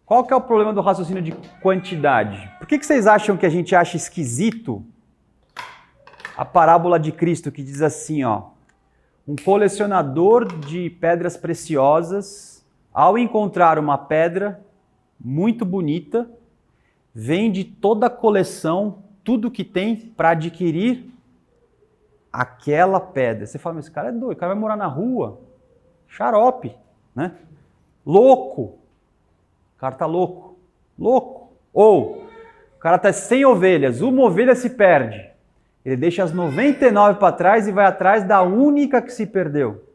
Qual que é o problema do raciocínio de quantidade? Por que vocês acham que a gente acha esquisito a parábola de Cristo que diz assim, ó, um colecionador de pedras preciosas, ao encontrar uma pedra muito bonita, vende toda a coleção, tudo que tem para adquirir aquela pedra. Você fala, mas esse cara é doido, o cara vai morar na rua, xarope, né? Louco. O cara tá louco. Louco. Ou, o cara tá sem ovelhas, uma ovelha se perde. Ele deixa as 99 para trás e vai atrás da única que se perdeu.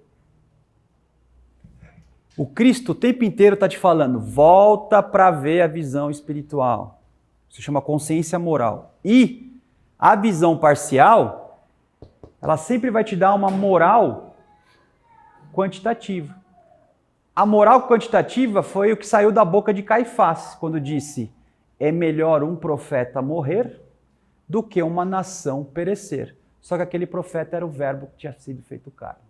O Cristo o tempo inteiro está te falando, volta para ver a visão espiritual. Isso chama consciência moral. E a visão parcial, ela sempre vai te dar uma moral quantitativa. A moral quantitativa foi o que saiu da boca de Caifás, quando disse, é melhor um profeta morrer do que uma nação perecer. Só que aquele profeta era o verbo que tinha sido feito carne.